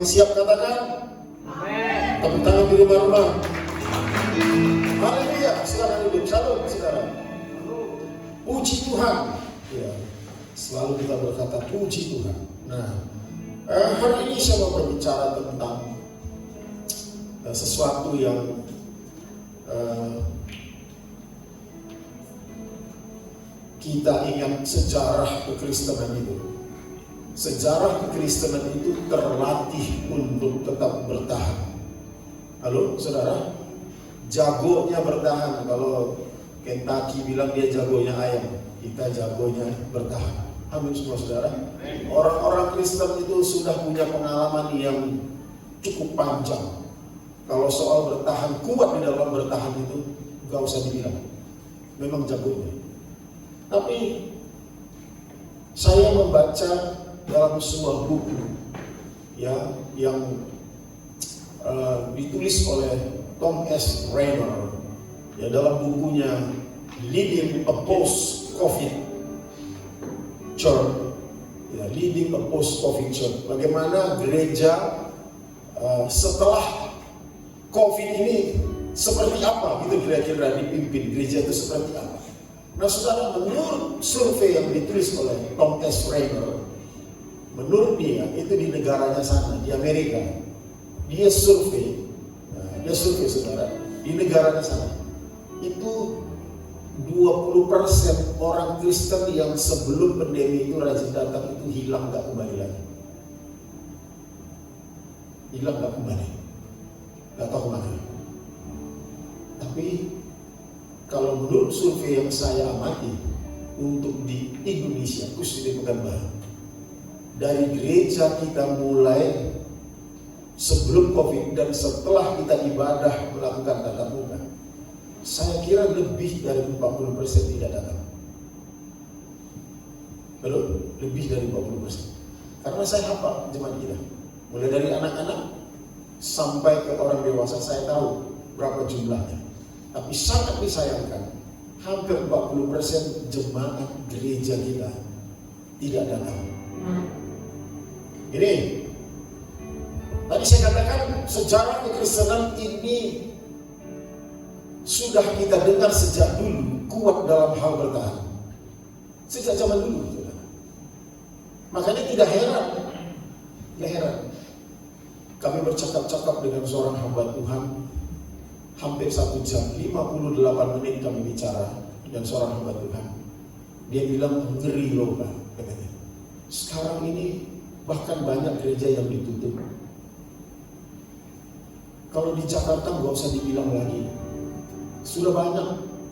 Siap katakan? Amin. Tepuk tangan di rumah-rumah. Haleluya. Silakan hidup. Salam sekarang. Puji Tuhan. Ya, selalu kita berkata puji Tuhan. Nah, hari ini saya mau berbicara tentang sesuatu yang kita ingat sejarah kekristenan itu. Sejarah kekristenan itu terlatih untuk tetap bertahan. Halo, saudara? Jagonya bertahan. Kalau Kentucky bilang dia jagonya ayam, kita jagonya bertahan. Amin semua saudara. Orang-orang Kristen itu sudah punya pengalaman yang cukup panjang. Kalau soal bertahan, kuat di dalam bertahan itu gak usah dibilang. Memang jagonya. Tapi saya membaca dalam sebuah buku ya yang ditulis oleh Tom S. Rainer ya, dalam bukunya Leading a Post-COVID Church ya, Leading a Post-COVID Church, bagaimana gereja setelah COVID ini seperti apa gitu, kira-kira dipimpin gereja itu seperti apa. Nah saudara, menurut survei yang ditulis oleh Tom S. Rainer, menurut dia itu di negaranya sana, di Amerika, dia survei saudara, di negaranya sana itu 20% orang Kristen yang sebelum pandemi itu rajin datang itu hilang, gak kembali lagi. Hilang gak kembali, gak tahu kemana. Tapi kalau menurut survei yang saya amati untuk di Indonesia, khusus di Pekanbaru, dari gereja kita mulai sebelum COVID dan setelah kita ibadah melakukan tatap muka, saya kira lebih dari 40% tidak datang. Belum, lebih dari 40%. Karena saya hafal jemaat kita, mulai dari anak-anak sampai ke orang dewasa, saya tahu berapa jumlahnya. Tapi sangat disayangkan, hampir 40% jemaat gereja kita tidak datang. Ini, tadi saya katakan sejarah kekristenan ini sudah kita dengar sejak dulu, kuat dalam hal bertahan. Sejak zaman dulu. Makanya tidak heran. Kami bercakap-cakap dengan seorang hamba Tuhan, hampir 1 jam, 58 menit kami bicara dengan seorang hamba Tuhan. Dia bilang, ngeri loh Pak, katanya. Sekarang ini bahkan banyak gereja yang ditutup. Kalau di Jakarta nggak usah dibilang lagi, sudah banyak.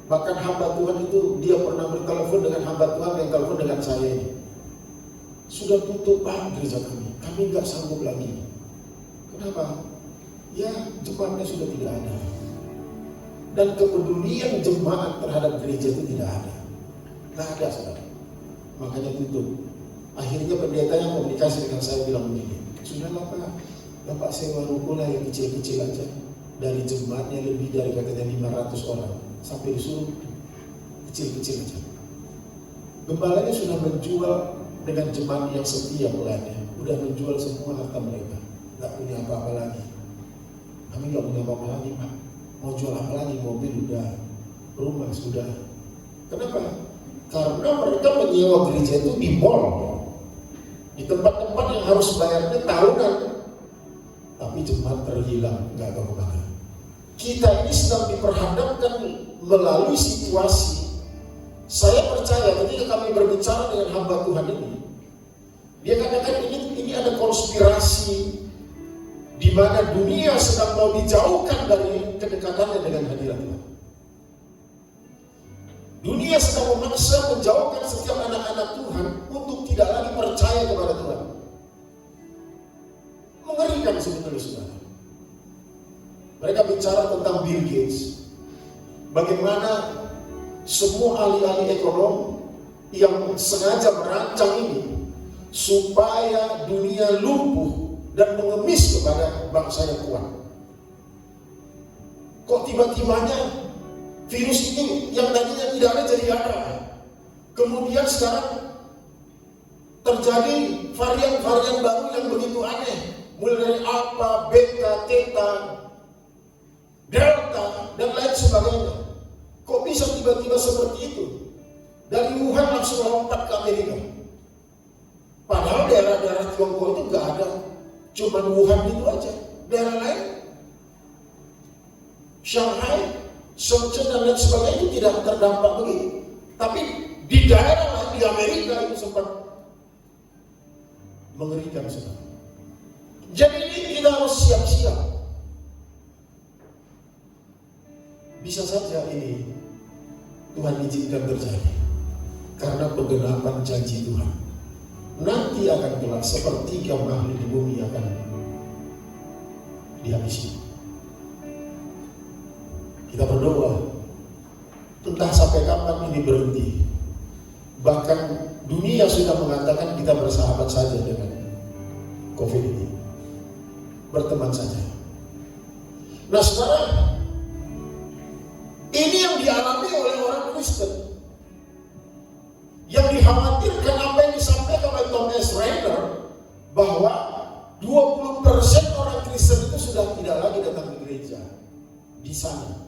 Bahkan hamba Tuhan itu dia pernah bertelepon dengan hamba Tuhan yang telepon dengan saya ini. Sudah tutup Pak gereja kami nggak sanggup lagi. Kenapa? Ya jemaatnya sudah tidak ada. Dan kepedulian jemaat terhadap gereja itu tidak ada. Nggak ada saudara. Makanya tutup. Akhirnya pendeta yang komunikasi dengan saya bilang begini, sudahlah Pak, Bapak sewa ruko lah yang kecil-kecil aja. Dari jemaatnya lebih dari katanya 500 orang, sampai disuruh kecil-kecil aja. Gembalanya sudah menjual dengan jemaat yang setia mulanya, udah menjual semua harta mereka, nggak punya apa-apa lagi. Kami nggak punya apa-apa lagi Pak. Mau jual apa lagi? Mobil udah, rumah sudah. Kenapa? Karena mereka menyewa gereja itu di mall, di tempat-tempat yang harus bayarnya tahunan, tapi jemaat terhilang, nggak tahu kemana. Kita ini sedang diperhadapkan melalui situasi. Saya percaya ketika kami berbicara dengan hamba Tuhan ini, dia katakan ini ada konspirasi di mana dunia sedang mau dijauhkan dari kedekatannya dengan hadirat Tuhan. Dunia sedang memaksa menjauhkan setiap anak-anak Tuhan untuk tidak lagi percaya kepada Tuhan. Mengerikan sebetulnya saudara. Mereka bicara tentang Bill Gates. Bagaimana semua ahli-ahli ekonomi yang sengaja merancang ini supaya dunia lumpuh dan mengemis kepada bangsa yang kuat. Kok tiba-tibanya virus ini yang tadinya tidak ada jadi ada. Kemudian sekarang terjadi varian-varian baru yang begitu aneh. mulai dari Alpha, Beta, Theta, Delta, dan lain sebagainya. Kok bisa tiba-tiba seperti itu? Dari Wuhan langsung lompat ke Amerika. Padahal daerah-daerah Tiongkok itu nggak ada, cuma Wuhan itu aja. Daerah lain, Shanghai, Shenzhen dan lain sebagainya itu tidak terdampak begitu. Tapi di daerah lain di Amerika itu sempat mengerikan sekali. Jadi ini kita harus siap-siap. Bisa saja ini Tuhan izinkan terjadi karena penggenapan janji Tuhan. Nanti akan kelak sepertiga makhluk di bumi akan dihabisi. Kita berdoa, entah sampai kapan ini berhenti. Bahkan dunia sudah mengatakan kita bersahabat saja dengan COVID ini, berteman saja. Nah sekarang ini yang dialami oleh orang Kristen, yang dikhawatirkan apa yang disampaikan oleh Tom S. Rainer, bahwa 20% orang Kristen itu sudah tidak lagi datang ke gereja di sana.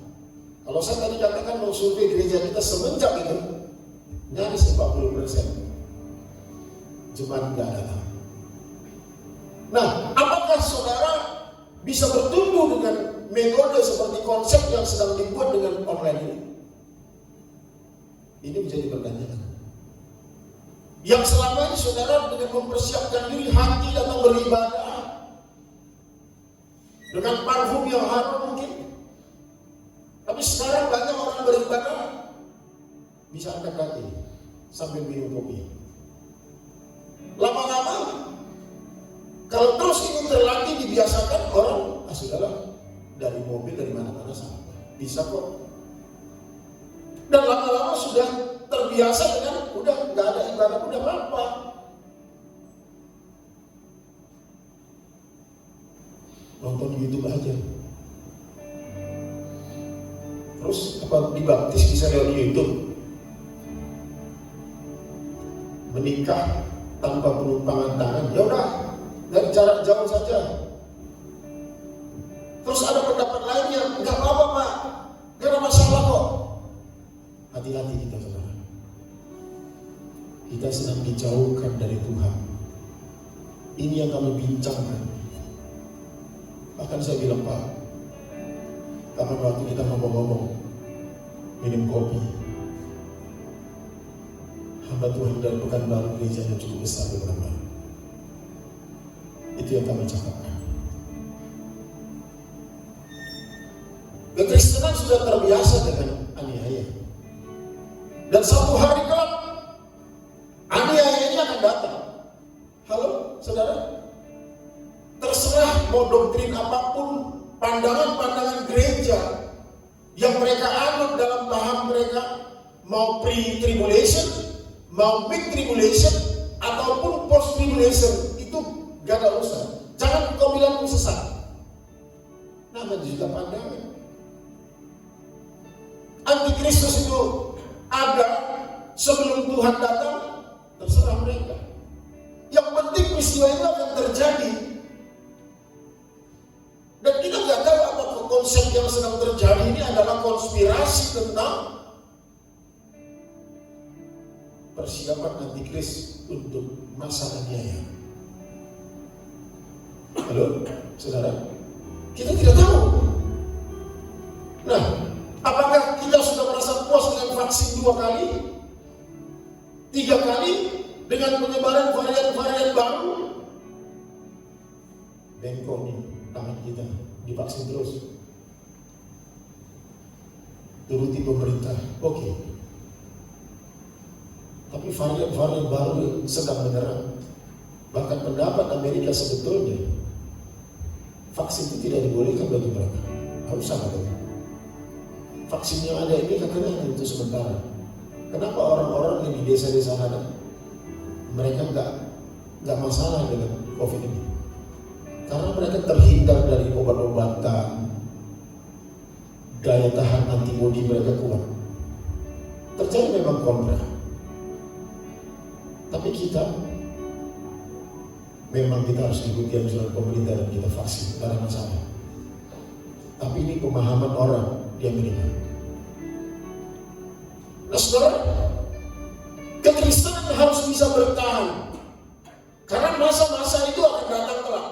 Kalau saya tadi katakan mau survei gereja kita semenjak itu nyaris 40% jemaat nggak datang. Nah, apakah saudara bisa bertumbuh dengan metode seperti konsep yang sedang dibuat dengan online ini? Ini menjadi pertanyaan. Yang selama ini saudara dengan mempersiapkan diri hati datang beribadah dengan parfum yang harum mungkin. Tapi sekarang banyak orang beribadah bisa angkat kaki sambil minum kopi. Lama-lama kalau terus ini terlatih dibiasakan, orang sudahlah dari mobil dari mana-mana sama bisa kok. Dan lama-lama sudah terbiasa dengan udah nggak ada ibadah, udah apa? Nonton YouTube aja. Terus apa dibaptis bisa lewat YouTube? Menikah tanpa penumpangan tangan, ya udah dari jarak jauh saja. Terus ada pendapat lainnya, nggak apa-apa Pak, nggak ada masalah kok. Hati-hati kita saudara. Kita sedang dijauhkan dari Tuhan. Ini yang kami bincangkan. Bahkan saya bilang Pak, kapan waktu kita ngomong-ngomong minum kopi, hamba Tuhan dari Pekanbaru gereja yang cukup besar di Pekanbaru. Itu yang kami cakapkan. Kekristenan sudah terbiasa dengan aniaya. Dan satu hari kelak aniaya ini akan datang. Halo, saudara? Terserah mau doktrin apapun, pandangan-pandangan gereja yang mereka anut dalam paham mereka, mau pre-tribulation, mau mid-tribulation, ataupun post-tribulation, itu gak ada urusan. Jangan kau bilang aku sesat. Namanya juga pandangan. Antikristus itu ada sebelum Tuhan datang, terserah mereka. Yang penting peristiwa itu akan terjadi. Dan kita nggak tahu apakah konsep yang sedang terjadi ini adalah konspirasi tentang persiapan antikris untuk masa aniaya. Halo, saudara? Kita tidak tahu. Nah, apakah kita sudah merasa puas dengan vaksin 2 kali? 3 kali? Dengan penyebaran varian-varian baru? Bengkok nih, tangan kita divaksin terus. Turuti pemerintah, oke. Tapi varian-varian baru sedang menyerang. Bahkan pendapat Amerika sebetulnya vaksin itu tidak dibolehkan bagi mereka. Harus sama dengan vaksin yang ada ini katanya hanya untuk sementara. Kenapa orang-orang yang di desa-desa ada mereka nggak masalah dengan COVID ini? Karena mereka terhindar dari obat-obatan, daya tahan antibodi mereka kuat. Terjadi memang kontra. Tapi kita memang kita harus ikuti anjuran pemerintah dan kita vaksin, tidak ada masalah. Tapi ini pemahaman orang di Amerika. Nah saudara, kekristenan harus bisa bertahan, karena masa-masa itu akan datang kelak.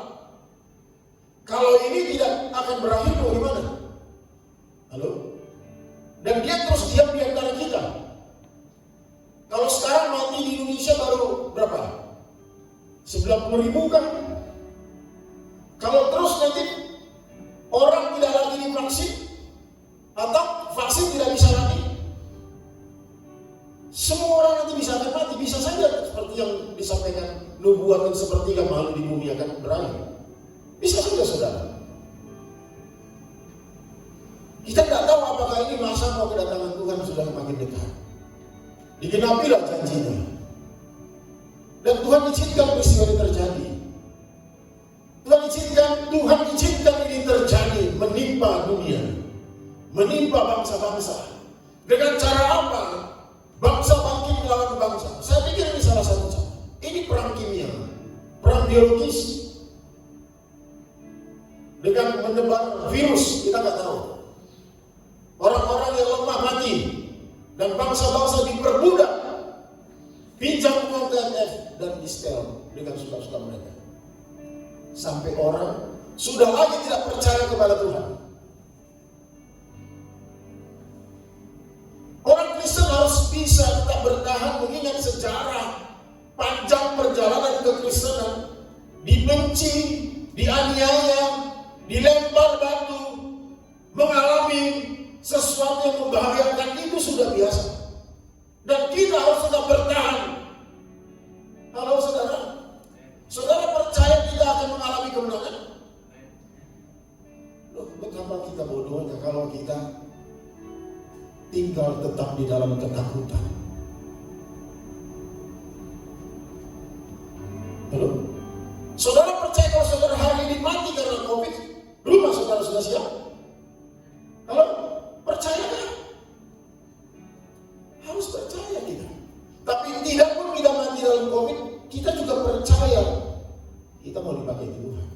Kalau ini tidak akan berakhir, bagaimana? Halo? Dan dia terus diam di antara kita. Kalau sekarang mati di Indonesia baru berapa? 90.000 kan? Kalau terus nanti orang tidak lagi divaksin, atau vaksin tidak bisa lagi, semua orang nanti bisa akan mati. Bisa saja seperti yang disampaikan nubuatan sepertiga makhluk di bumi akan berakhir. Bisa saja saudara. Kita tidak tahu apakah ini masa mau kedatangan Tuhan sudah makin dekat. Digenapilah janjinya. Dan Tuhan izinkan peristiwa ini terjadi. Tuhan izinkan ini terjadi, menimpa dunia, menimpa bangsa-bangsa. Dengan cara apa? Bangsa bangkit melawan bangsa. Saya pikir ini salah satu cara. Ini perang kimia, perang biologis. Dengan menyebar virus, kita nggak tahu. Orang-orang yang lemah mati, dan bangsa-bangsa diperbudak, pinjam uang TNF dan distel dengan suka-suka mereka. Sampai orang sudah lagi tidak percaya kepada Tuhan. Orang Kristen harus bisa tetap bertahan mengingat sejarah panjang perjalanan kekristenan, dibenci, dianiaya, dilempar batu, mengalami sesuatu yang membahayakan, itu sudah biasa. Dan kita harus tetap bertahan. Halo saudara, saudara percaya kita akan mengalami kemenangan? Loh, betapa kita bodohnya kalau kita tinggal tetap di dalam ketakutan. Halo, saudara percaya kalau saudara hari ini mati karena COVID, rumah saudara sudah siap? Halo, percaya kan? Harus percaya kita. Tapi tidak pun kita mati dalam COVID, kita juga percaya kita mau dipakai Tuhan.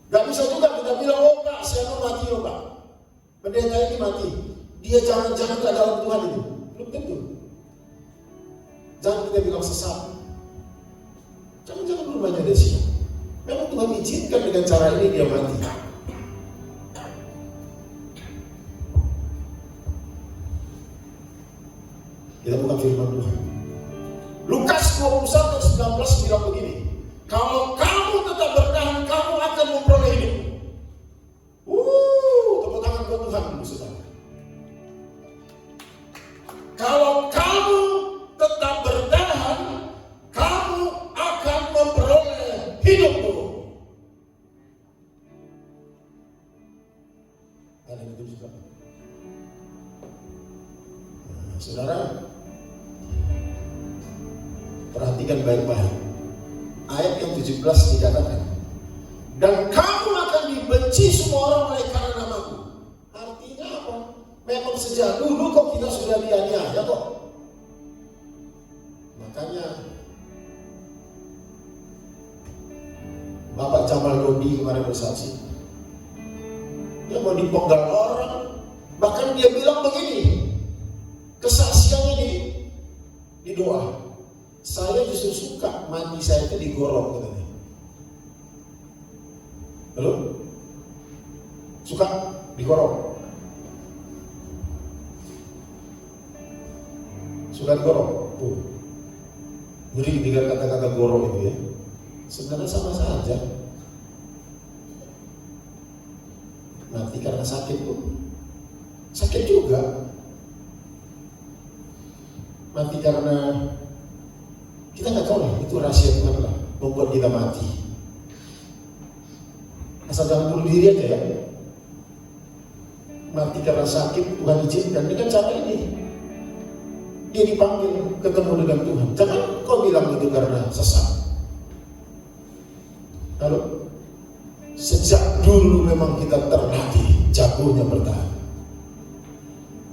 Gak bisa juga kita bilang, oh Pak, saya mau mati, oh Pak, pendeta ini mati, dia jangan-jangan ke dalam Tuhan itu. Belum tentu. Jangan kita bilang sesat. Jangan-jangan belum banyak dia siap. Memang Tuhan izinkan dengan cara ini dia mati. Kita buka firman Tuhan. Lukas 21:19 bilang begini, kalau kamu tetap bertahan, kamu akan memperoleh hidup. Tepuk tangan buat Tuhan dulu saudara. Kalau kamu tetap bertahan, kamu akan memperoleh hidupmu. Ada yang itu juga. Saudara, perhatikan baik-baik. Ayat yang 17 dikatakan, dan kamu akan dibenci semua orang oleh karena namaku. Artinya apa? Memang sejak dulu kok kita sudah dianiaya kok. Makanya Bapak Jamal Dodi kemarin bersaksi, dia mau dipenggal orang. Bahkan dia bilang begini, kesaksiannya di doa, saya justru suka mati saya itu digorok katanya. Halo? Suka digorok? Suka digorok? Ngeri dengar kata-kata gorok itu ya. Sebenarnya sama saja. Mati karena sakit pun sakit juga. Mati karena kita nggak tahu lah, itu rahasia Tuhan lah membuat kita mati. Asal jangan bunuh diri aja ya. Mati karena sakit Tuhan izinkan dengan cara ini. Dia dipanggil ketemu dengan Tuhan. Jangan kau bilang itu karena sesat. Kalau sejak dulu memang kita terlatih jagonya bertahan.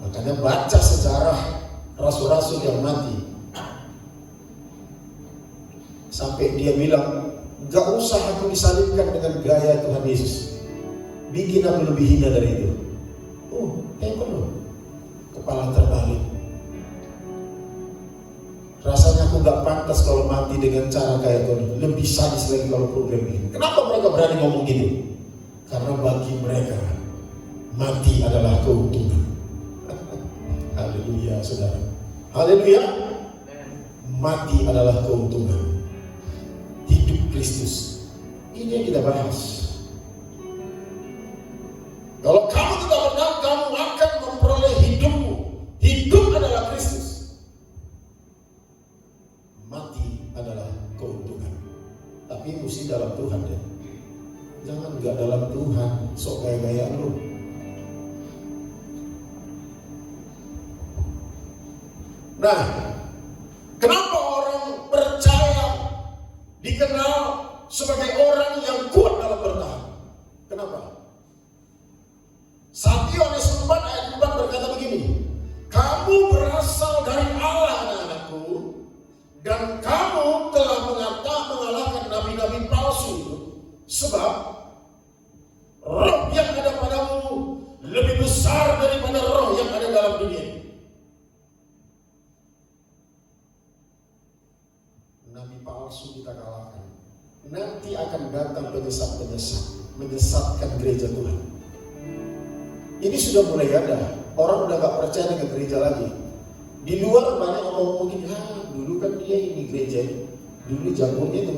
Makanya baca sejarah rasul-rasul yang mati. Sampai dia bilang, gak usah aku disalibkan dengan gaya Tuhan Yesus, bikin aku lebih hina dari itu. Oh, hebat loh. Kepala terbalik. Rasanya aku gak pantas kalau mati dengan cara kayak itu. Lebih sadis lagi kalau program ini. Kenapa mereka berani ngomong gitu? Karena bagi mereka mati adalah keuntungan. Haleluya, saudara. Haleluya. Mati adalah keuntungan. Hidup Kristus. Ini yang kita bahas. Kalau kamu tidak benar, kamu akan memperoleh hidupmu. Hidup adalah Kristus. Mati adalah keuntungan. Tapi mesti dalam Tuhan ya. Jangan enggak dalam Tuhan, sok gaya-gayaan lu. Nah, kenapa orang percaya dikenal sebagai orang yang kuat dalam bertahan? Kenapa? 1 Yohanes 4 ayat 4 berkata begini, kamu berasal dari Allah anak-anakku, dan kamu telah mengalahkan nabi-nabi palsu itu, sebab roh yang ada padamu lebih besar daripada roh yang ada dalam dunia ini. Nabi palsu kita kalahkan. Nanti akan datang penyesat-penyesat, menyesatkan gereja Tuhan. Ini sudah mulai ada. Orang udah gak percaya dengan gereja lagi. Di luar banyak ngomong mungkin, dulu kan dia ini gereja, dulu jagonya itu.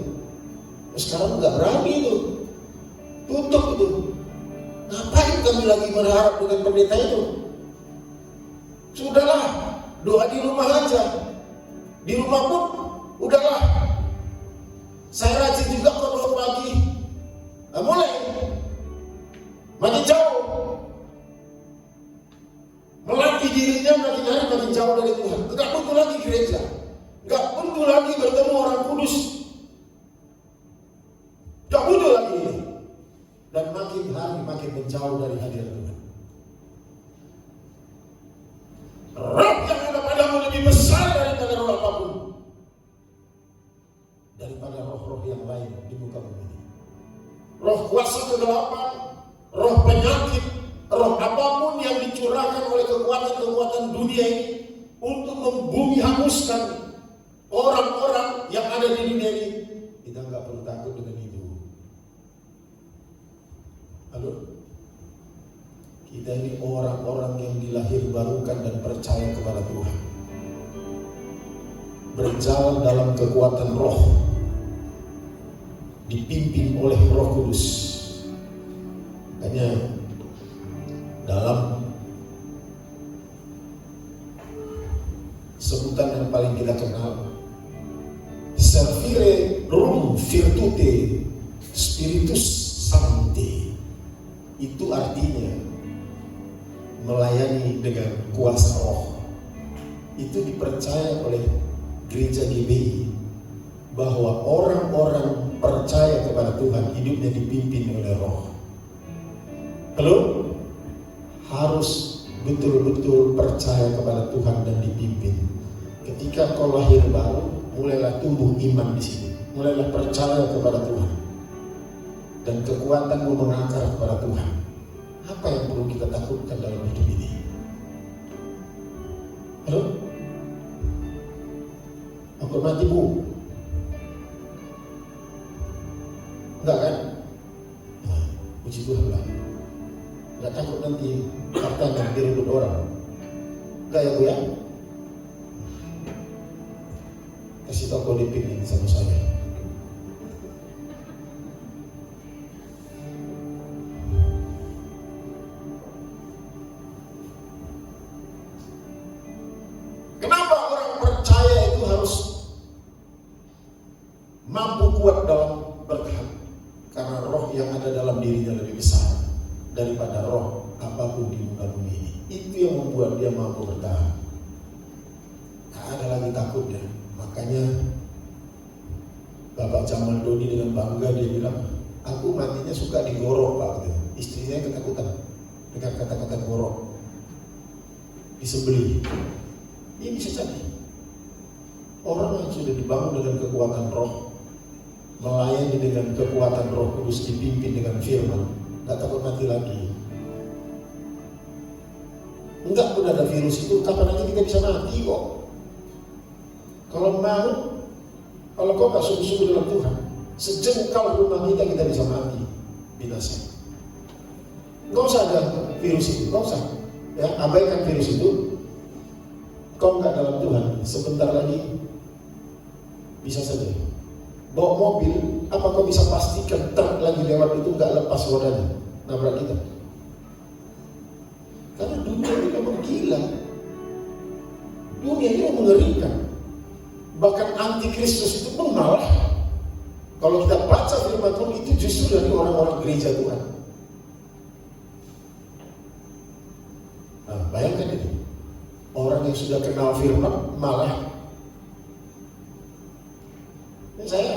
Sekarang gak berani itu. Tutup itu. Ngapain kami lagi berharap dengan pendeta itu? Sudahlah, doa di rumah aja. Di rumah pun udahlah. Saya rajin juga kalau doa pagi. Nah, mulai makin jauh, melatih dirinya makin hari makin jauh dari Tuhan. Tidak butuh lagi gereja, nggak butuh lagi bertemu orang kudus, nggak butuh lagi ini. Dan makin hari makin menjauh dari hadirat Tuhan. Roh yang ada padamu lebih besar daripada roh apapun, daripada roh-roh yang lain di muka bumi. Roh kuasa kegelapan, roh penyakit, roh apapun yang dicurahkan oleh kekuatan-kekuatan dunia ini untuk membumi hanguskan orang-orang yang ada di dunia ini, kita nggak perlu takut dengan itu. Halo? Kita ini orang-orang yang dilahir barukan dan percaya kepada Tuhan, berjalan dalam kekuatan roh, dipimpin oleh Roh Kudus. Hanya dalam sebutan yang paling kita kenal, servire rum virtute spiritus sancti, itu artinya melayani dengan kuasa roh. Itu dipercaya oleh gereja GBI bahwa orang-orang percaya kepada Tuhan hidupnya dipimpin oleh roh. Halo? Harus betul-betul percaya kepada Tuhan dan dipimpin. Ketika kau lahir baru, mulailah tumbuh iman di sini. Mulailah percaya kepada Tuhan. Dan kekuatanmu mengakar kepada Tuhan. Apa yang perlu kita takutkan dalam hidup ini? Halo? Aku mati bu? Enggak kan? Nah, puji Tuhan lah. Enggak takut nanti hartanya direbut orang. Enggak ya bu ya? Kasih tahu kodepin ini sama saya. Kenapa orang percaya itu harus mampu kuat dalam bertahan? Karena roh yang ada dalam dirinya lebih besar daripada roh apapun di muka bumi ini. Itu yang membuat dia mampu bertahan. Tak ada lagi takutnya. Makanya Bapak Jamal Doni dengan bangga dia bilang, aku matinya suka digorok Pak. Istrinya ketakutan dengan kata-kata gorok, disembelih. Ini bisa jadi orang yang sudah dibangun dengan kekuatan roh, melayani dengan kekuatan Roh Kudus, dipimpin dengan firman, nggak takut mati lagi. Enggak pun ada virus itu, kapan lagi kita bisa mati kok? Kalau mau, kalau kau nggak sungguh-sungguh dalam Tuhan, sejengkal rumah kita bisa mati, binasa. Nggak usah ada virus itu, nggak usah. Ya, abaikan virus itu. Kau nggak dalam Tuhan, sebentar lagi bisa saja. Bawa mobil, apa kau bisa pastikan truk lagi lewat itu nggak lepas rodanya, nabrak kita? Karena dunia ini memang gila. Dunia ini mengerikan. Bahkan antikristus itu pun malah, kalau kita baca firman Tuhan, itu justru dari orang-orang gereja Tuhan. Nah, bayangkan ini, orang yang sudah kenal firman malah. Ini saya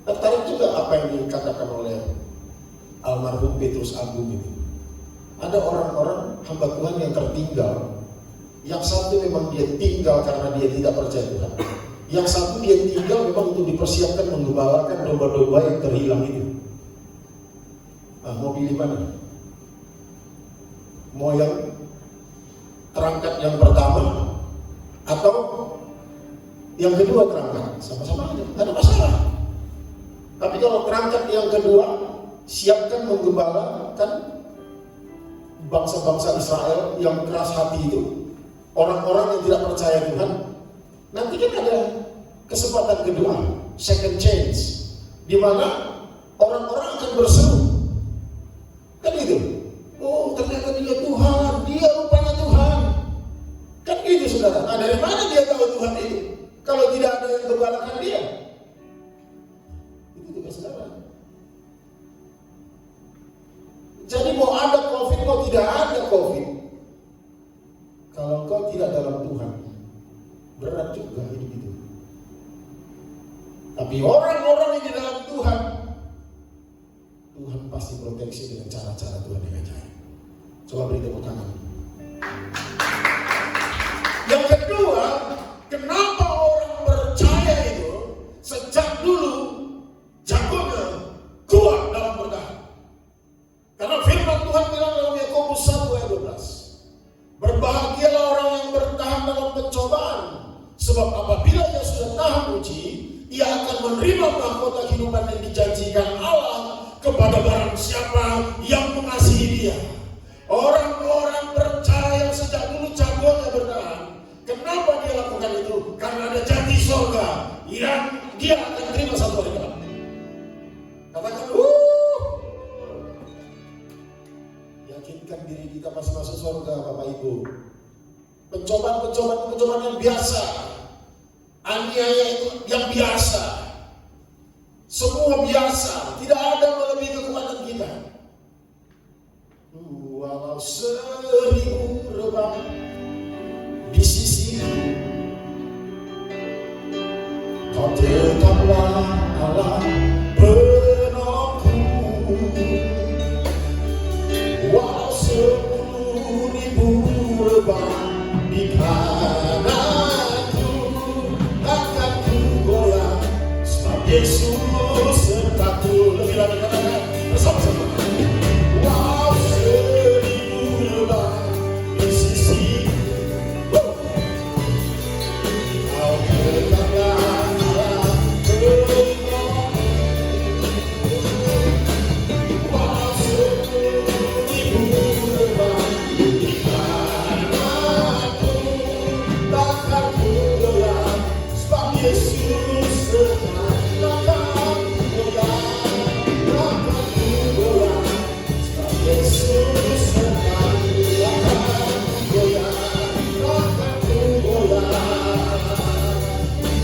tertarik juga apa yang dikatakan oleh almarhum Petrus Agung ini. Ada orang-orang hamba Tuhan yang tertinggal. Yang satu memang dia tinggal karena dia tidak percaya Tuhan. Yang satu dia tinggal memang untuk dipersiapkan menggembalakan domba-domba yang terhilang itu. Nah, mau pilih mana? Mau yang terangkat yang pertama atau yang kedua terangkat? Sama-sama aja, tidak ada masalah. Tapi kalau terangkat yang kedua, siapkan menggembalakan bangsa-bangsa Israel yang keras hati itu, orang-orang yang tidak percaya Tuhan. Nanti kan ada kesempatan kedua, second chance, di mana orang-orang akan berseru, kan gitu. Oh, ternyata dia Tuhan, dia rupanya Tuhan, kan gitu saudara. Nah, dari mana dia tahu Tuhan itu? Kalau tidak ada yang gembalakan dia, itu tugas saudara. Jadi mau ada COVID, mau tidak ada COVID, kalau kau tidak dalam Tuhan, berat juga hidup itu. Tapi orang-orang yang di dalam Tuhan, Tuhan pasti proteksi dengan cara-cara Tuhan yang ajaib. Coba beri tepuk tangan. Yang kedua, kenapa orang percaya itu sejak dulu jagonya kuat dalam bertahan? Karena firman Tuhan bilang dalam Yakobus 1 ayat 12, berbahagialah orang yang bertahan dalam pencobaan, sebab apabila dia sudah tahan uji, ia akan menerima mahkota kehidupan yang dijanjikan Allah kepada barang siapa yang mengasihi dia. Orang-orang percaya yang sejak dulu jagonya bertahan. Kenapa dia lakukan itu? Karena ada janji surga yang dia akan terima satu hari kelak. Katakan, yakinkan diri kita pasti masuk surga, Bapak Ibu. Pencobaan yang biasa, aniaya itu yang biasa, semua biasa, tidak ada melebihi kekuatan kita. Walau 1000 rebah di sisiku, kau tetaplah Allah penolongku. Walau 10.000 rebah di kananku, akan ku goyang sebab Yesus sertaku. Lebih lagi katakan bersama-sama. Wow, 1000 rebah di sisiku, kau tetaplah Allah penolongku. Wow, 10.000 rebah di kananku, takkan ku goyang sebab Yesus sertaku. Takkan ku goyang, takkan ku goyang sebab Yesus sertaku. Takkan ku goyang, takkan ku goyang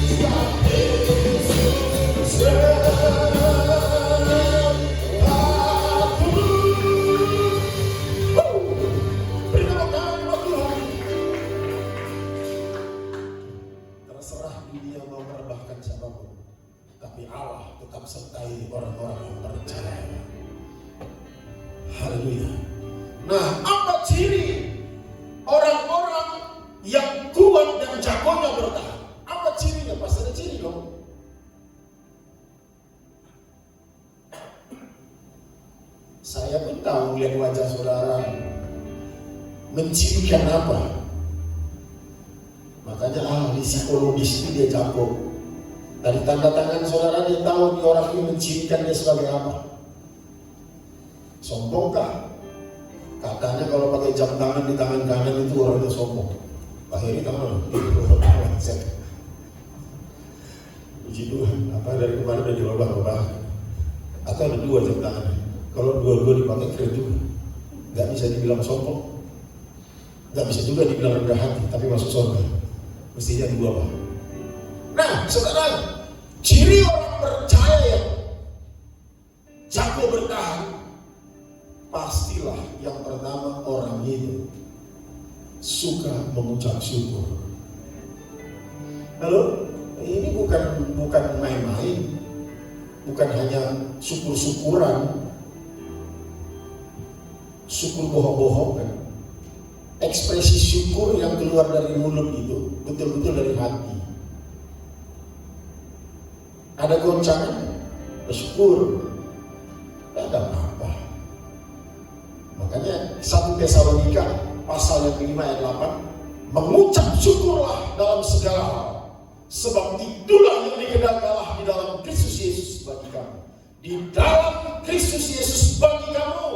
sebab Yesus sertaku. Beri tepuk tangan buat Tuhan. Terserah dunia mau merebahkan siapapun, tapi Allah tetap sertai orang-orang yang percaya. Haleluya. Nah, apa ciri orang-orang yang kuat dan jagonya bertahan? Apa cirinya? Pasti ada ciri dong. Saya pun tahu lihat wajah saudara mencirikan apa. Makanya ahli psikologis itu dia jago. Dari tanda tangan saudara dia tahu nih orang ini mencirikan dia sebagai apa. Sombongkah? Katanya kalau pakai jam tangan di tangan kanan itu orangnya sombong. Pak Heri tangan puji Tuhan, apa dari kemarin udah dirubah-rubah. Atau ada 2 jam tangan. Kalau 2 dipakai keren juga. Gak bisa dibilang sombong, gak bisa juga dibilang rendah hati, tapi masuk surga. Mestinya 2 Pak. Nah, sekarang ciri orang percaya yang jago bertahan, pastilah yang pertama orang itu suka mengucap syukur. Halo, ini bukan main-main, bukan hanya syukur-syukuran, syukur bohong-bohong kan. Ekspresi syukur yang keluar dari mulut itu betul-betul dari hati. Ada goncangan, bersyukur, tidak ada apa-apa. Makanya 1 Tesalonika pasal yang ke-5 ayat 8, mengucap syukurlah dalam segala hal, sebab itulah yang dikehendaki Allah di dalam Kristus Yesus bagi kamu. Di dalam Kristus Yesus bagi kamu.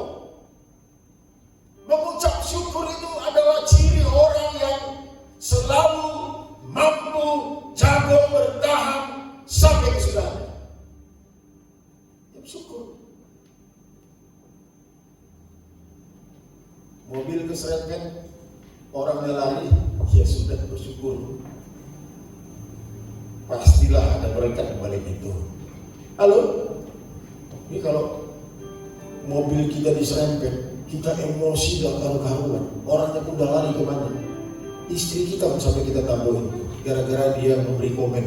Mengucap syukur itu adalah ciri orang yang selalu mampu jago bertahan sampai kesudahan. Yang syukur. Mobil keserempet, orangnya lari, ya sudah bersyukur. Pastilah ada berkat di balik itu. Halo? Ini kalau mobil kita diserempet, kita emosi dan karu-karuan, orangnya pun udah lari kemana. Istri kita pun sampai kita tambahin gara-gara dia memberi komen.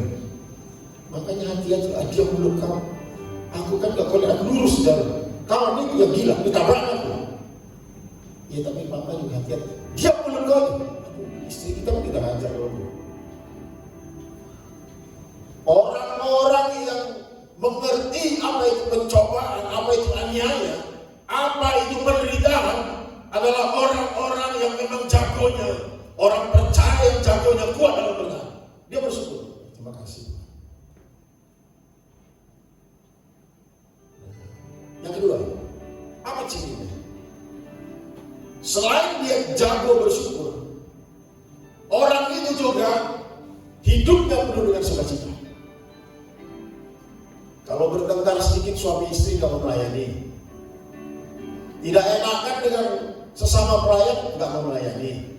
Makanya hati-hati, dia meluk kamu. Aku kan gak boleh, aku lurus saudara. Kamu ini yang gila, ditabrak aku. Ya tapi papa juga hati-hati. Dia meluk kamu. Istri kita pun tidak hajar loh. Orang-orang yang mengerti apa itu pencobaan, apa itu aniaya, apa itu penderitaan adalah orang-orang yang memang jagonya, orang percaya yang jagonya kuat dalam bertahan. Dia bersyukur. Terima kasih. Yang kedua, apa cirinya? Selain dia jago bersyukur, orang itu juga hidupnya penuh dengan sukacita. Kalau bertengkar sedikit suami istri kalau melayani, tidak enakan dengan sesama pelayan, nggak mau melayani.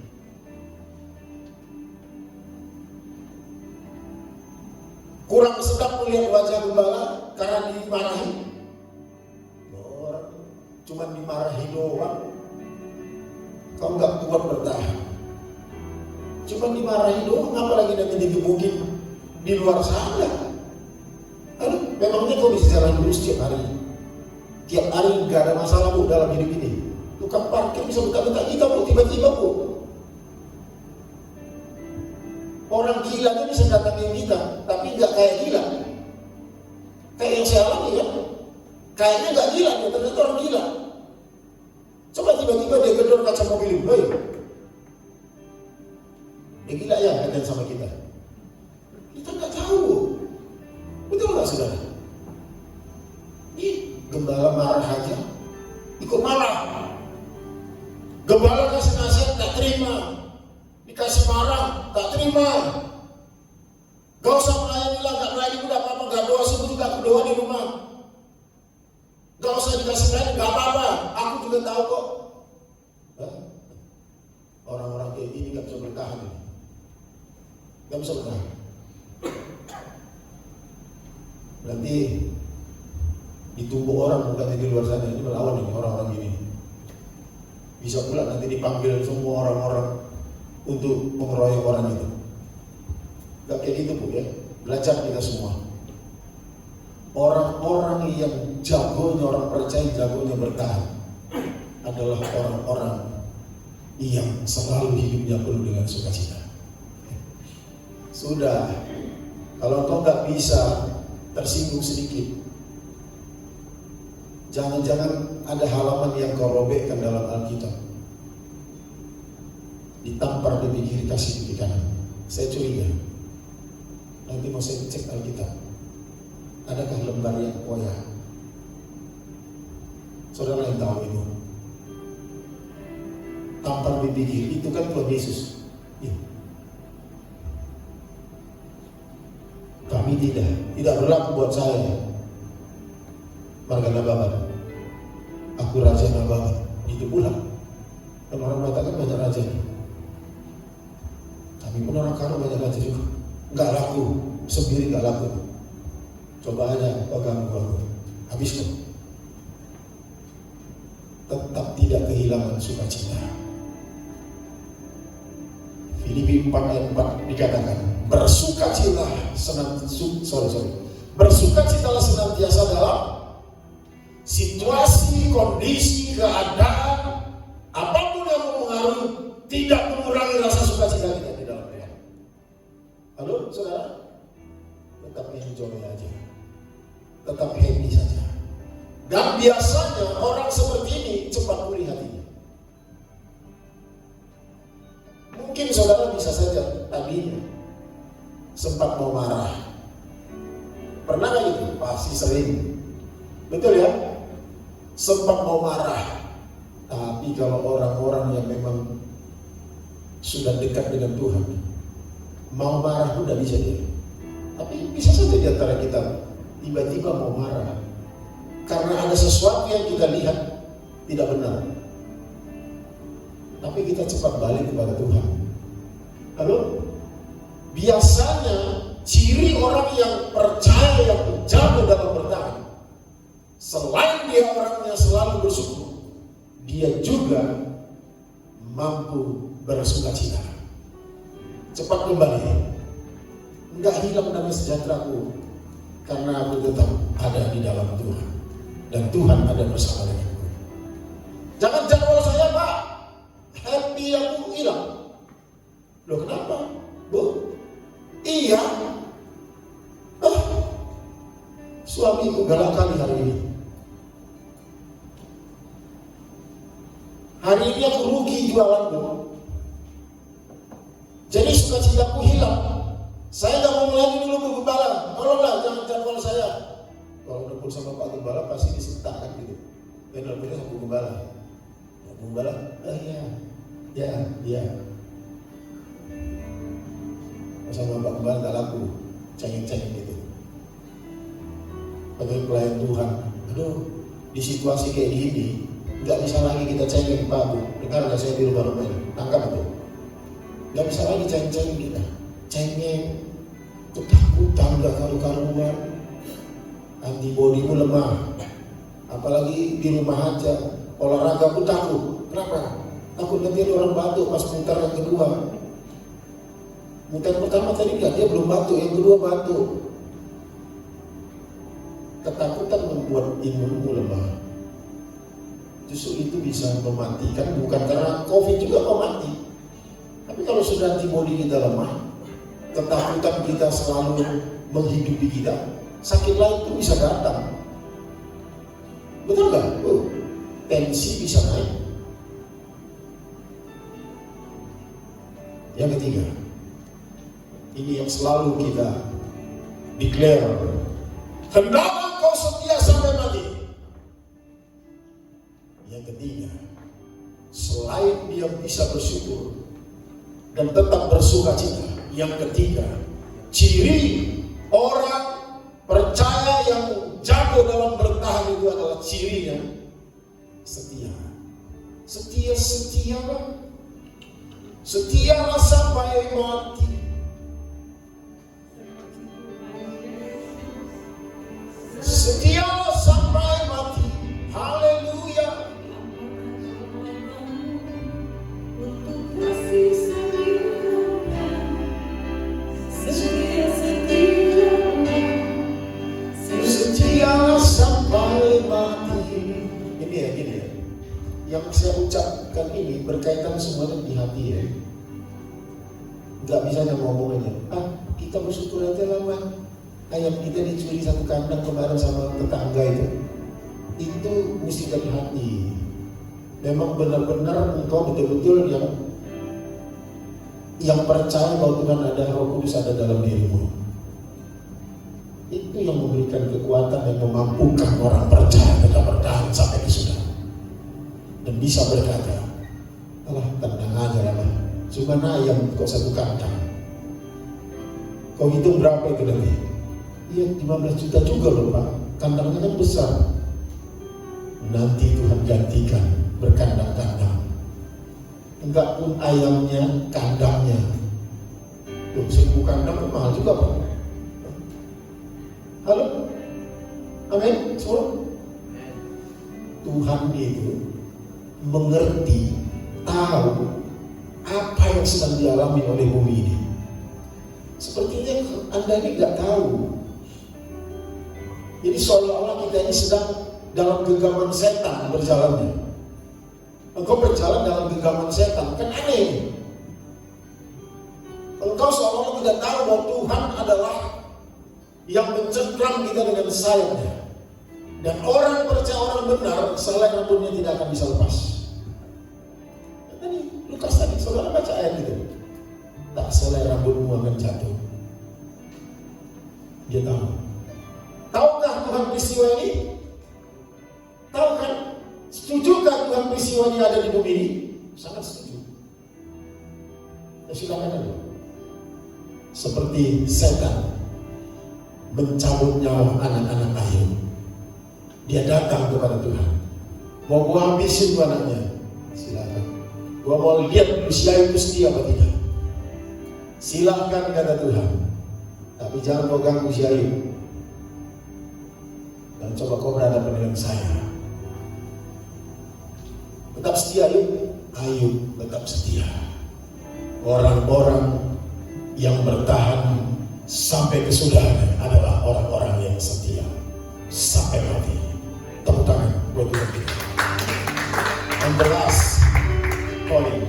Kurang sedap melihat wajah gembala karena dimarahi. Orang cuma dimarahi doang, kau nggak kuat bertahan. Cuma dimarahi doang, apalagi nanti digebukin di luar sana. Aduh, memangnya kau bisa jalan dulu setiap hari? Tiap hari nggak ada masalah bu dalam hidup ini. Tukang parkir bisa bentak-bentak kita bu, tiba-tiba bu. Orang gila itu bisa datangin kita, tapi nggak kayak gila. Kayak yang saya alami kan? Kayaknya nggak gila, ya, ternyata orang gila. Coba tiba-tiba dia gedor kaca mobil, boy. Dia gila ya katanya sama kita. Kita nggak tahu bu. Betul nggak saudara? Ini gembala marah aja, ikut marah. Gembala kasih nasihat tak terima, dikasih marah tak terima. Gak usah melayani lah, gak melayani udah apa-apa, gak doa subuh juga aku doa di rumah. Gak usah dikasih melayani, gak apa-apa, aku juga tahu kok. Orang-orang kayak gini gak bisa bertahan, gak bisa bertahan. Nanti ditumbuk orang bukan di luar sana, ini melawan ini orang-orang gini. Bisa pula nanti dipanggil semua orang-orang untuk mengeroyok orang itu. Gak kayak gitu bu ya, belajar kita semua. Orang-orang yang jagonya, orang percaya jagonya bertahan adalah orang-orang yang selalu hidupnya penuh dengan sukacita. Sudah, kalau kau gak bisa tersinggung sedikit, Jangan-jangan ada halaman yang kau robekkan dalam Alkitab. Ditampar di kiri, kasih di kanan. Saya curiga. Nanti mau saya cek Alkitab. Adakah lembar yang koyak? Saudara yang tahu itu. Tampar di kiri itu kan Tuhan Yesus. Ya. Kami tidak berlaku buat saya. Marga Nababan, aku raja Nababan. Itu pula. Dan orang mengatakan banyak raja. Kami pun orang kaya banyak raja juga. Enggak laku, sendiri enggak laku. Coba aja pegang aku. Habis kok. Tetap tidak kehilangan sukacita. Filipi 4 ayat 4 dikatakan, bersukacitalah senantiasa dalam situasi, kondisi, keadaan, apapun yang mempengaruhi, tidak mengurangi rasa sukacita kita di dalam Tuhan. Halo, saudara? Tetap enjoy aja. Tetap happy saja. Dan biasanya orang seperti ini cepat pulih hatinya. Mungkin saudara bisa saja tadinya sempat mau marah. Pernah nggak itu? Pasti sering. Betul ya? Sempat mau marah. Tapi kalau orang-orang yang memang sudah dekat dengan Tuhan, mau marah pun tidak bisa dia. Tapi bisa saja di antara kita tiba-tiba mau marah karena ada sesuatu yang kita lihat tidak benar. Tapi kita cepat balik kepada Tuhan. Lalu biasanya ciri orang yang percaya, yang jago dalam bertahan, selain dia orangnya selalu bersyukur, dia juga mampu bersukacita. Cepat kembali. Enggak hilang damai sejahteraku, karena aku tetap ada di dalam Tuhan. Dan Tuhan ada bersama denganku. Jangan jadwal saya, Pak, happy aku hilang. Loh kenapa? Bu? Iya. Suamiku galak kali hari ini. Hari ini aku rugi jualanku. Jadi sukacitaku hilang. Saya gak mau melayani dulu Bu Gembala. Tolonglah jangan jadwal saya. Kalau udah pun sama Pak Gembala pasti disertakan gitu. Dan dalam sama Bu Gembala. Ya, Bu Gembala, iya. Sama Pak Gembala gak laku. Cengeng-cengeng gitu. Padahal pelayan Tuhan. Aduh, di situasi kayak gini gak bisa lagi kita cengeng Pak Bu. Dengar gak saya di rumah-rumah ini? Tangkap itu. Gak bisa lagi cengeng-cengeng kita. Cengeng, ketakutan, gak karu-karuan, antibodimu lemah, apalagi di rumah aja, olahraga pun takut. Kenapa? Takut nanti ada orang batuk pas muter yang kedua. Muter pertama tadi enggak, dia belum batuk, yang kedua batuk. Ketakutan membuat imunmu lemah. Justru itu bisa mematikan, bukan karena COVID juga kok mati. Tapi kalau sudah antibodi kita lemah, ketakutan kita selalu menghidupi kita, sakit lain itu bisa datang. Betul gak? Tensi bisa naik. Yang ketiga, ini yang selalu kita declare, hendaklah kau setia sampai mati. Yang ketiga, selain dia bisa bersyukur dan tetap bersukacita, yang ketiga, ciri orang percaya yang jago dalam bertahan itu adalah cirinya setia. Setialah sampai mati. Setialah sampai mati. Haleluya. Sampai mati. Ini ya, gini ya. Yang saya ucapkan ini berkaitan semuanya di hati ya. Gak bisa hanya ngomong aja. Kita bersyukur aja lah, Man. Ayam kita dicuri satu kandang kemarin sama tetangga itu. itu mesti dari hati. Memang benar-benar engkau betul-betul yang percaya bahwa Tuhan ada, Roh Kudus ada dalam dirimu. Itu yang memberikan kekuatan dan memampukan orang percaya tetap bertahan sampai kesudahan. Dan bisa berkata, alah tendang aja lah, cuma ayam kok satu kandang. Kau hitung berapa itu nanti? Iya 15 juta juga loh Pak, kandangnya kan besar. Nanti Tuhan gantikan berkandang-kandang. Enggak pun ayamnya, kandangnya. Tuh 1000 kandang mahal juga Pak. Halo? Amin? Semua? Tuhan itu mengerti, tahu apa yang sedang dialami oleh bumi ini. Sepertinya Anda ini nggak tahu. Jadi seolah-olah kita ini sedang dalam genggaman setan berjalannya. Engkau berjalan dalam genggaman setan, kan aneh. Engkau seolah-olah tidak tahu bahwa Tuhan adalah yang mencengkram kita dengan sayapnya. Dan orang percaya, orang benar, selai rambutnya tidak akan bisa lepas. Tadi Lukas tadi, saudara baca ayat itu. Tak selai rambutmu akan jatuh. Dia tahu. Tahukah Tuhan peristiwa ini? Tahu kan? Setujukah Tuhan peristiwa ini ada di bumi ini? Sangat setuju. Ya silakan aja. Seperti setan mencabut nyawa anak-anak Ayub. Dia datang kepada Tuhan. Mau gua habisin tuh anaknya? Silakan. Gua mau lihat usia itu setia apa tidak. Silakan kata Tuhan. Tapi jangan kau ganggu si Ayub. Dan coba kau berhadapan dengan saya. Tetap setia Ayub. Ayub tetap setia. Orang-orang yang bertahan sampai kesudahan adalah orang-orang yang setia sampai mati. Tepuk tangan buat Tuhan kita. And the last point,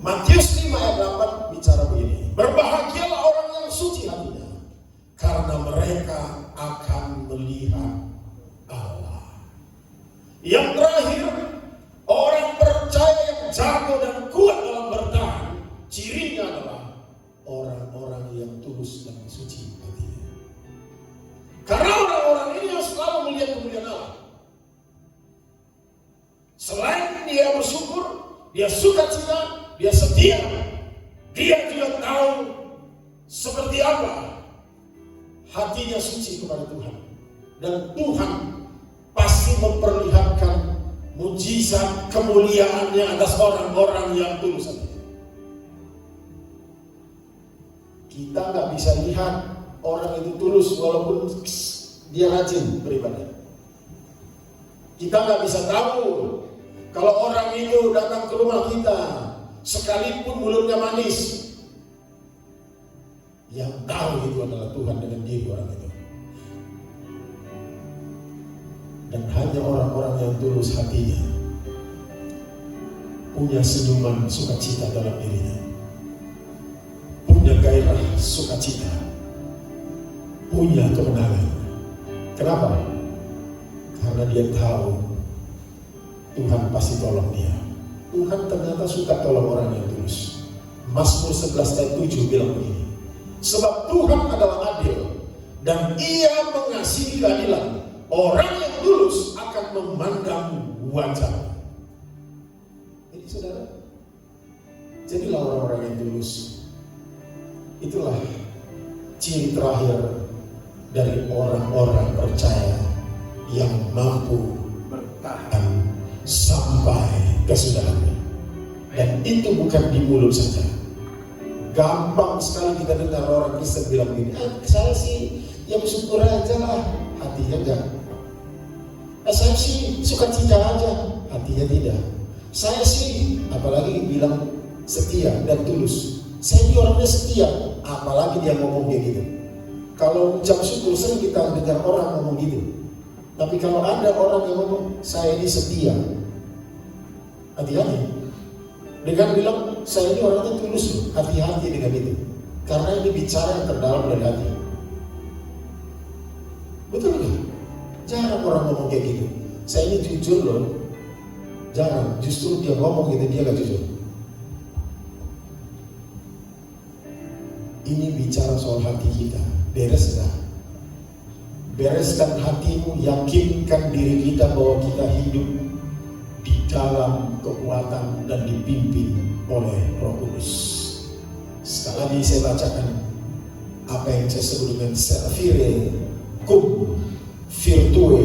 Matius 5 ayat 8 bicara begini. Berbahagialah orang yang suci hatinya, karena mereka akan melihat Allah. Yang terakhir, orang percaya yang jago dan kuat dalam bertahan, cirinya adalah orang-orang yang tulus dan suci hatinya. Karena orang-orang ini yang selalu melihat kemuliaan Allah. Selain dia bersyukur, dia sukacita, dia setia, dia juga tahu seperti apa hatinya suci kepada Tuhan. Dan Tuhan pasti memperlihatkan mujizat kemuliaannya atas orang-orang yang tulus hatinya. Kita nggak bisa lihat orang itu tulus walaupun dia rajin beribadah. Kita nggak bisa tahu kalau orang itu datang ke rumah kita sekalipun mulutnya manis. Yang tahu itu adalah Tuhan dengan diri orang itu. Dan hanya orang-orang yang tulus hatinya punya senyuman sukacita dalam dirinya, punya gairah sukacita, punya kemenangan. Kenapa? Karena dia tahu Tuhan pasti tolong dia. Tuhan ternyata suka tolong orang yang tulus. Mazmur 11 ayat 7 bilang begini. Sebab Tuhan adalah adil dan Ia mengasihi keadilan. Orang yang tulus akan memandang wajah. Jadi saudara, jadilah orang-orang yang tulus. Itulah ciri terakhir dari orang-orang percaya yang mampu bertahan sampai kesudahan. Dan itu bukan di mulut saja. Gampang sekali kita dengar orang Kristen bilang begini, saya sih ya bersyukur aja lah, hatinya enggak. Saya sih sukacita aja, hatinya tidak. Saya sih, apalagi bilang setia dan tulus. Saya ini orangnya setia, apalagi dia ngomong kayak gitu. Kalau ucap syukur sering kita dengar orang ngomong gitu. Tapi kalau ada orang yang ngomong saya ini setia, hati-hati. Dengan bilang saya ini orangnya tulus, hati-hati dengan itu. Karena ini bicara yang terdalam dari hati. Betul nggak? Jarang orang orang ngomong kayak gitu. Saya ini jujur loh, jarang. Justru dia ngomong gitu, dia gak jujur. Ini bicara soal hati kita. Beres gak? Bereskan hatimu, yakinkan diri kita bahwa kita hidup di dalam kekuatan dan dipimpin oleh Roh Kudus. Sekali lagi saya bacakan apa yang saya sebut dengan servire cum virtue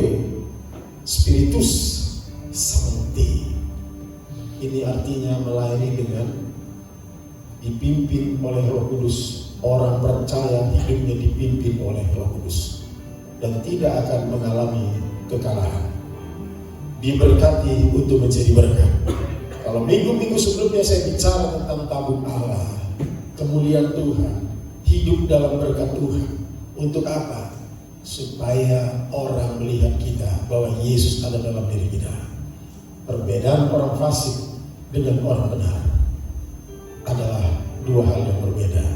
spiritus sancti. Ini artinya melayani dengan dipimpin oleh Roh Kudus. Orang percaya hidupnya dipimpin oleh Roh Kudus dan tidak akan mengalami kekalahan. Diberkati untuk menjadi berkat. Kalau minggu-minggu sebelumnya saya bicara tentang tabung Allah, kemuliaan Tuhan, hidup dalam berkat Tuhan. Untuk apa? Supaya orang melihat kita bahwa Yesus ada dalam diri kita. Perbedaan orang fasik dengan orang benar adalah dua hal yang berbeda.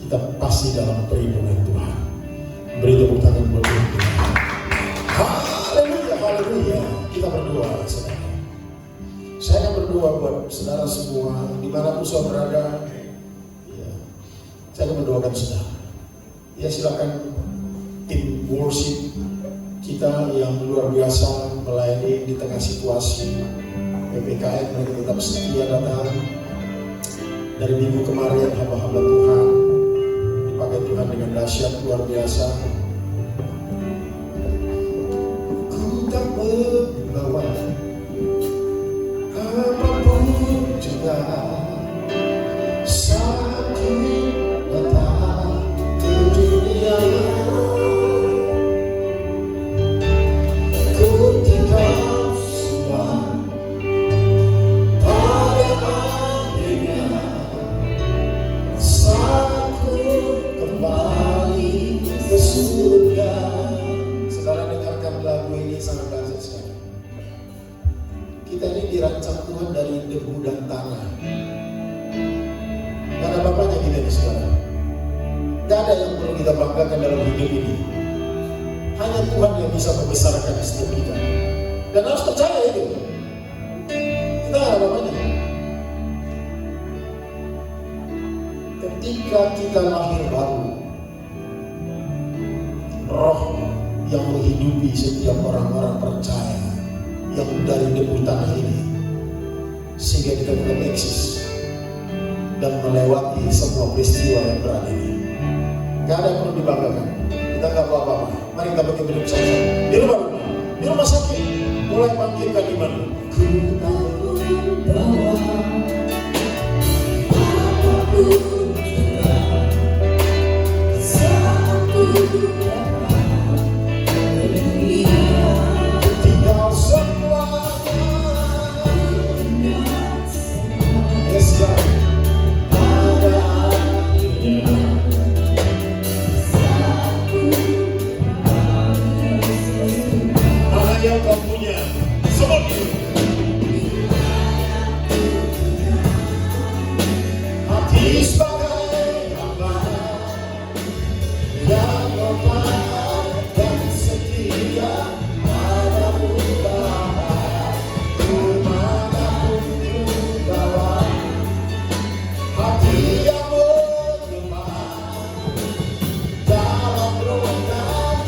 Kita pasti dalam perlindungan Tuhan. Beri tepuk tangan buat Tuhan. Haleluya, haleluya. Kita berdoa, saudara. Saya akan berdoa buat saudara semua, dimanapun saudara berada. Ya, saya akan mendoakan saudara. Ya, silakan tim worship kita yang luar biasa melayani di tengah situasi PPKM, mereka tetap setia datang. Dari minggu kemarin hamba-hamba Tuhan dipakai Tuhan dengan dahsyat luar biasa. Engkau membawa apapun juga satu datang ke dunia. Ketika semua pada akhirnya satu kembali ke surga. Saudara dengarkan lagu ini sangat dahsyat sekali. Kita ini dirancang Tuhan dari debu dan tanah. Gak ada apa-apanya kita ini saudara. Gak ada yang perlu kita banggakan dalam hidup ini. Hanya Tuhan yang bisa membesarkan setiap kita. Dan harus percaya itu. Kita gak ada apa-apanya. Ketika kita lahir baru, Roh yang menghidupi setiap orang-orang percaya yang dari debu tanah ini, sehingga kita tetap eksis dan melewati semua peristiwa yang berada ini. Gak ada yang perlu dibanggakan. Kita gak apa-apa. Mari kita bagi hidup sama-sama. Di rumah-rumah, di rumah sakit, mulai bangkitkan iman. Ku tahu bahwa apapun juga satu dapat berlian. Tinggal semuanya. Yes, God. Pada akhirnya mana yang kau punya? Semua itu. Hati sebagai hamba yang hormat dan setia padamu Bapa, kemanapun ku bawa. Hati yang bergema dalam roda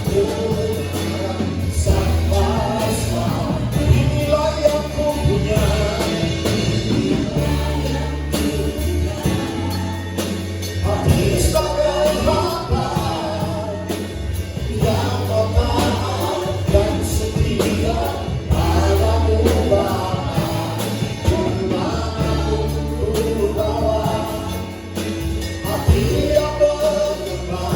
kebenaran sampai semua. Inilah yang ku punya. Hati sebagai hamba yang hormat dan setia padamu Bapa, kemanapun ku bawa. Hati yang bergema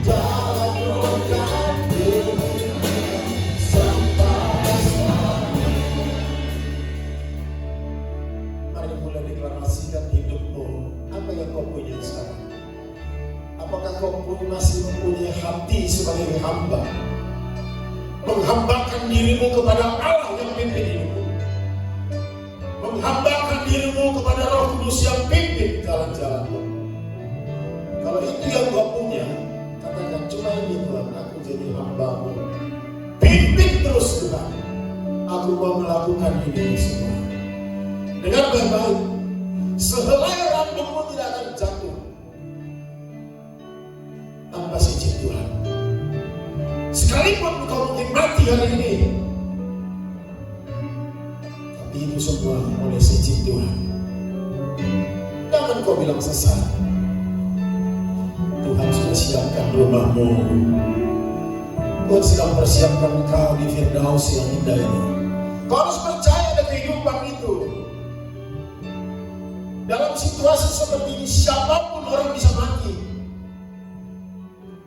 dalam roda kebenaran sampai selamanya. Mari mulai deklarasikan hidupmu. Apa yang kau punya sekarang? Apakah kau masih mempunyai hati sebagai hamba? Menghambakan dirimu kepada Allah yang pimpin hidupmu. Menghambakan dirimu kepada Roh Kudus yang pimpin jalan-jalanmu. Kalau itu yang kau punya, katakan cuma ini Tuhan, aku jadi hamba-Mu. aku mau melakukan ini semua. Dengar baik-baik, sehelai rambutmu tidak akan jatuh tanpa izin Tuhan. Sekalipun kau mungkin mati hari ini, tapi itu semua oleh izin Tuhan. Jangan kau bilang sesat. Tuhan sudah siapkan rumahmu. Tuhan sedang persiapkan kau di Firdaus yang indah ini. Kau harus percaya ada kehidupan itu. Dalam situasi seperti ini, siapapun orang bisa mati.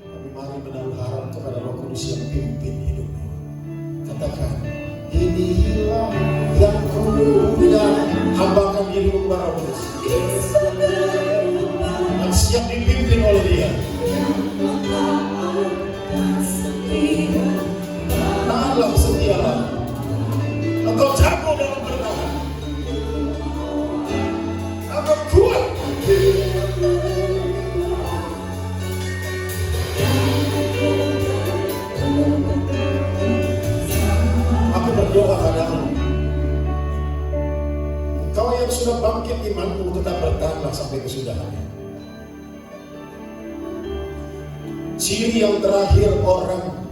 Tapi mari menaruh harap kepada Roh Kudus yang pimpin hidupmu. Katakan, inilah yang ku dan hambakan dirimu kepada Roh Kudus. Yang siap dipimpin oleh Dia. Tahanlah, setialah. Engkau jago dalam bertahan. Engkau kuat. Aku berdoa padamu. Engkau yang sudah bangkit imanmu, tetap bertahanlah sampai kesudahannya. Ciri yang terakhir orang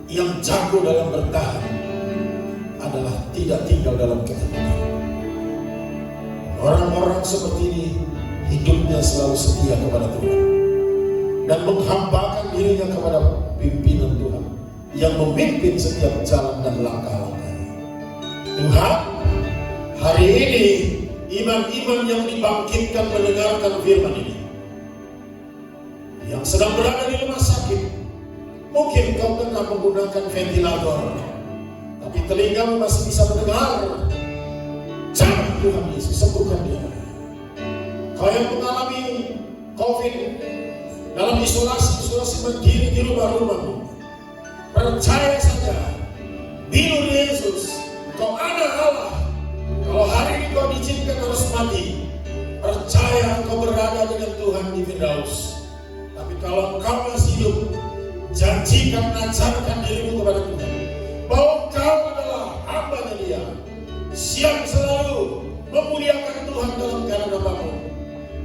yang jago dalam bertahan adalah tidak tinggal dalam ketakutan. Orang-orang seperti ini hidupnya selalu setia kepada Tuhan dan menghambakan dirinya kepada pimpinan Tuhan yang memimpin setiap jalan dan langkah-langkahnya. Tuhan, hari ini iman-iman yang dibangkitkan mendengarkan firman ini, yang sedang berada di rumah sakit, mungkin kau tengah menggunakan ventilator, tapi telingamu masih bisa mendengar. Jangan, Tuhan Yesus, sembuhkan dia. Kau yang mengalami COVID dalam isolasi mandiri di rumah-rumahmu, percaya saja, bilu Yesus, kau anak Allah. Kalau hari ini kau diizinkan harus mati, percaya kau berada dengan Tuhan di Firdaus. Tapi kalau kau masih hidup, janjikan, ajarkan dirimu kepada Tuhan bahwa kau adalah hamba-Nya Dia, siap selalu memuliakan Tuhan dalam keadaan apapun.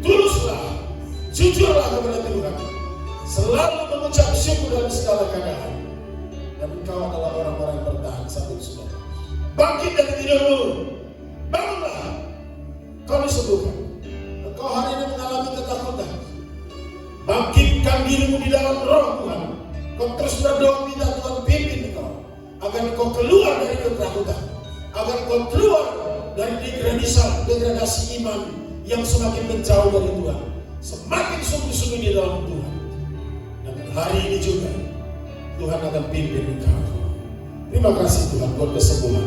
Tuluslah, jujurlah kepada Tuhan, selalu mengucap syukur dalam segala keadaan. Dan engkau adalah orang-orang yang bertahan sampai kesudahan. Bangkit dari tidurmu, bangunlah, kau disembuhkan. Engkau hari ini mengalami ketakutan, bangkitkan dirimu di dalam Roh Tuhan. Kau terus berdoa, minta Tuhan pimpin engkau, agar kau keluar dari ketakutan, agar kau keluar dari degradasi iman yang semakin menjauh dari Tuhan, semakin sungguh-sungguh di dalam Tuhan. Dan hari ini juga Tuhan akan pimpin engkau. Terima kasih Tuhan buat kesembuhan.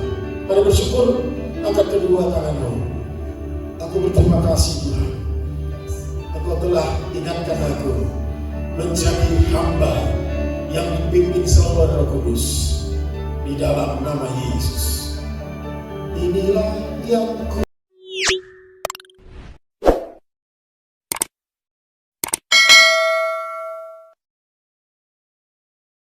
Mari bersyukur, angkat kedua tanganmu. Aku berterima kasih Tuhan, Engkau telah ingatkan aku menjadi hamba yang dipimpin selalu Roh Kudus di dalam nama Yesus. Inilah yang ku